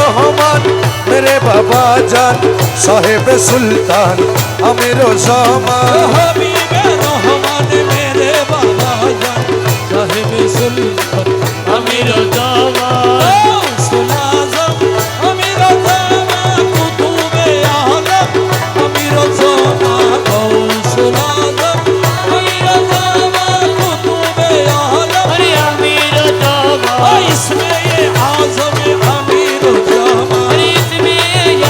রহমান মেরে বাবা জান সাহেবে সুলতান আমিরো জামান হাবিবে রহমান মেরে বাবা জান সাহেবে সুলতান আমিরো জামান সুলাজম আমিরো জামান কুতুবে আলম আমিরো জামান সুলাজম আমিরো জামান কুতুবে আলম আমিরো জামান ইসমে আজম আমিরো জামান ইসমে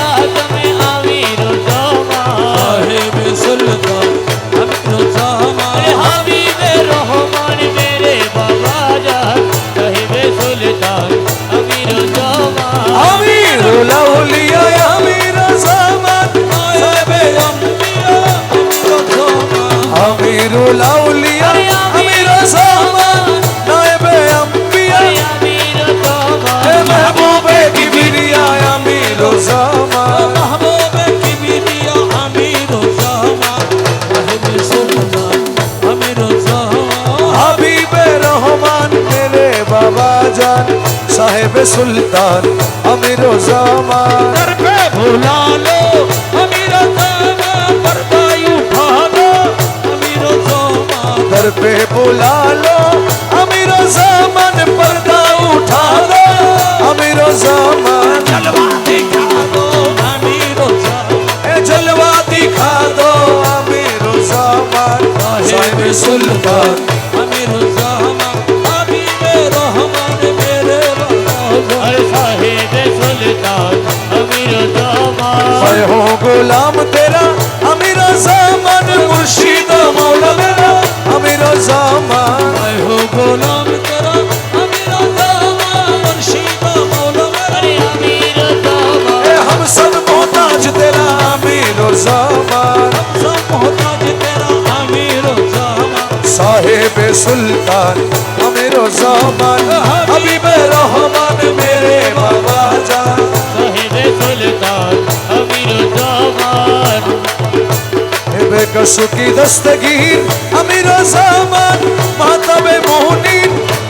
আজম আমিরো জামান সাহেবে সুলতান আমিরো জামান হাবিবে রহমান মেরে বাবা জান সাহেবে সুলতান আমিরো জামান আমিরুল আউলিয়া আমিরো জামান সাহেবে আম্বিয়া আমিরো জামান আমিরুল আউলিয়া আমিরো জামান নায়েবে আম্বিয়া আমিরো জামান महबूबे किबरिया अमीरो ज़मान महबूबे किबरिया अमीरो ज़मान साहिबे सुल्तान अमीरो ज़मान हबीबे रहमान मेरे बाबा जान साहेब सुल्तान अमीरो ज़मान दर पे बुला लो अमीरो ज़मान पर्दा उठा लो अमीरो ज़मान दर पे बुला लो अमीरो ज़मान पर्दा उठा दो अमीरो ज़मान जलवा दिखा दो अमीरो ज़मान ए जलवा दिखा दो अमीरो ज़मान साहेब सुल्तान अमीरो ज़मान हबीबे रहमान मेरे बाबा साहेबे सुल्तान अमीरो जामान मैं हूँ गुलाम तेरा अमीरो ज़मान मुर्शिद मौला मेरा अमीरो ज़मान मैं हो गुलाम तेरा अमीरो ज़मान मुर्शिद मौला मेरा अमीरो जामान ए हम सब मोहताज तेरा अमीरो ज़मान सब मोहताज तेरा अमीरो ज़मान साहेब सुल्तान अमीरो ज़मान हबीबे रहमान मेरे बाबा जान साहेबे सुल्तान अमीरो जामान बेकसों की दस्तगीर अमीरो ज़मान मातबे मोहनीर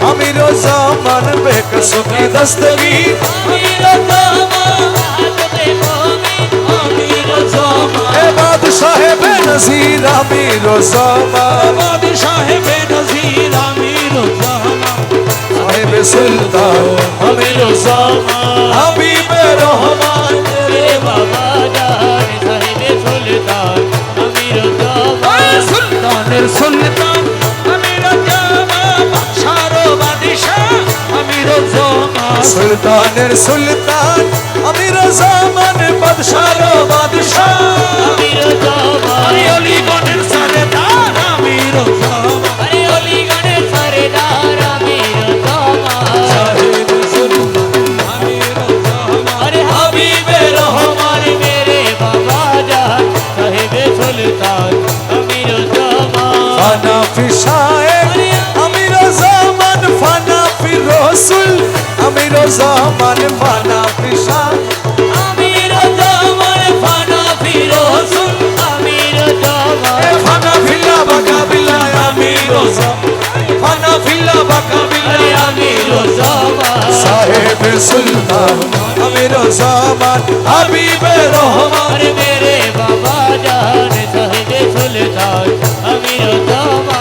अमीरो ज़मान बेकसों की दस्तगीर अमीरो जामान आदमे मोमिन अमीरो जामान ए बादशाह बेनज़ीर अमीरो ज़मान बादशाह बेनज़ीर अमीरो ज़मान साहिब सुल्तान अमीरो जामान हबीबे रहमान मेरे बाबा जान साहेबे सुल्तान अमीरो जामान सुल्तानेर सुल्तान अमीरो ज़मान बादशाहो बादशाह अमीरो ज़मान सुल्तानेर सुल्तान अमीरो ज़मान बादशाहो बादशाह अमीरो जामान अलीगढ़ेर सरदार अमीरो ज़मान अरे अलीगढ़ेर सरदार अमीरो जामान साहिब सुल्तान अमीरो ज़मान अरे हबीबे रहमान मेरे बाबा जान साहेबे सुल्तान अमीरो जामान फाना फिशाए अमीरो ज़मान फाना फिर रसूल अमीरो ज़मान फाना फिशा अमीरो जामान फाना फिरोजुल अमीरो जामान फाना फिल्ला बका बिल्ला अमीरो ज़मान फाना फिल्ला बका बिल्ला अरे अमीरो जामान साहेब सुल्तान अमीरो ज़मान हबीबे रहमान अरे मेरे बाबा जान साहेबे सुल्तान अमीरो जामान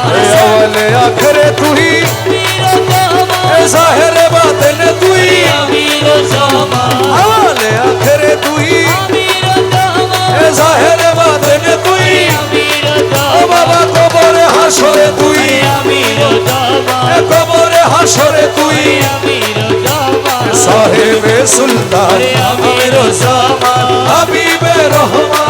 अवले आखरे तू ही अमीरो जामान ज़ाहिर बातिन तू ही अमीरो जामान अवले आखरे तू ही अमीरो जामान ज़ाहिर बातिन तू ही अमीरो ओ जामान बाबा कबरे हाशरे तू ही अमीरो जामान कबरे हाशरे तू ही अमीरो जामान साहेब सुल्तान अमीरो ज़मान हबीबे रहमान